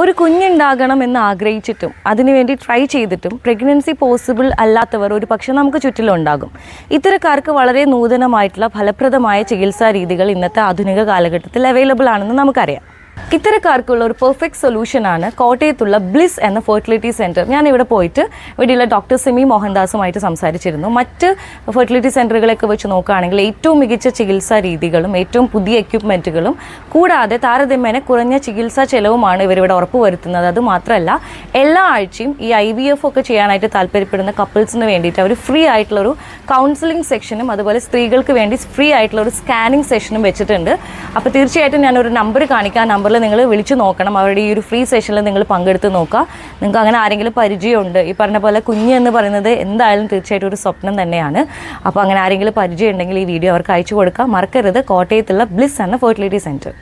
ഒരു കുഞ്ഞുണ്ടാകണം എന്ന് ആഗ്രഹിച്ചിട്ടും അതിനുവേണ്ടി ട്രൈ ചെയ്തിട്ടും പ്രഗ്നൻസി പോസിബിൾ അല്ലാത്തവർ ഒരു പക്ഷേ നമുക്ക് ചുറ്റിലുണ്ടാകും. ഇത്തരക്കാർക്ക് വളരെ നൂതനമായിട്ടുള്ള ഫലപ്രദമായ ചികിത്സാ രീതികൾ ഇന്നത്തെ ആധുനിക കാലഘട്ടത്തിൽ അവൈലബിൾ ആണെന്ന് നമുക്കറിയാം. ഇത്തരക്കാർക്കുള്ള ഒരു പെർഫെക്റ്റ് സൊല്യൂഷനാണ് കോട്ടയത്തുള്ള ബ്ലിസ് എന്ന ഫെർട്ടിലിറ്റി സെൻറ്റർ. ഞാനിവിടെ പോയിട്ട് ഇവിടെയുള്ള ഡോക്ടർ സിമി മോഹൻദാസുമായിട്ട് സംസാരിച്ചിരുന്നു. മറ്റ് ഫെർട്ടിലിറ്റി സെൻറ്ററുകളൊക്കെ വെച്ച് നോക്കുകയാണെങ്കിൽ ഏറ്റവും മികച്ച ചികിത്സാ രീതികളും ഏറ്റവും പുതിയ എക്യുപ്മെൻറ്റുകളും കൂടാതെ താരതമ്യേന കുറഞ്ഞ ചികിത്സാ ചെലവുമാണ് ഇവരിവിടെ ഉറപ്പുവരുത്തുന്നത്. അതുമാത്രമല്ല എല്ലാ ആഴ്ചയും ഈ IVF ഒക്കെ ചെയ്യാനായിട്ട് താല്പര്യപ്പെടുന്ന കപ്പിൾസിന് വേണ്ടിയിട്ട് അവർ ഫ്രീ ആയിട്ടുള്ളൊരു കൗൺസിലിംഗ് സെക്ഷനും അതുപോലെ സ്ത്രീകൾക്ക് വേണ്ടി ഫ്രീ ആയിട്ടുള്ളൊരു സ്കാനിങ് സെഷനും വെച്ചിട്ടുണ്ട്. അപ്പോൾ തീർച്ചയായിട്ടും ഞാനൊരു നമ്പർ കാണിക്കാം. ആ നമ്പറിൽ നിങ്ങൾ വിളിച്ചു നോക്കണം. അവരുടെ ഈ ഒരു ഫ്രീ സെഷനിൽ നിങ്ങൾ പങ്കെടുത്ത് നോക്കുക. നിങ്ങൾക്ക് അങ്ങനെ ആരെങ്കിലും പരിചയമുണ്ട്, ഈ പറഞ്ഞ പോലെ കുഞ്ഞ് എന്ന് പറയുന്നത് എന്തായാലും തീർച്ചയായിട്ടും ഒരു സ്വപ്നം തന്നെയാണ്. അപ്പോൾ അങ്ങനെ ആരെങ്കിലും പരിചയം ഉണ്ടെങ്കിൽ ഈ വീഡിയോ അവർക്ക് അയച്ചു കൊടുക്കുക. മറക്കരുത്, കോട്ടയത്തുള്ള ബ്ലിസ് എന്ന ഫെർട്ടിലിറ്റി സെൻറ്റർ.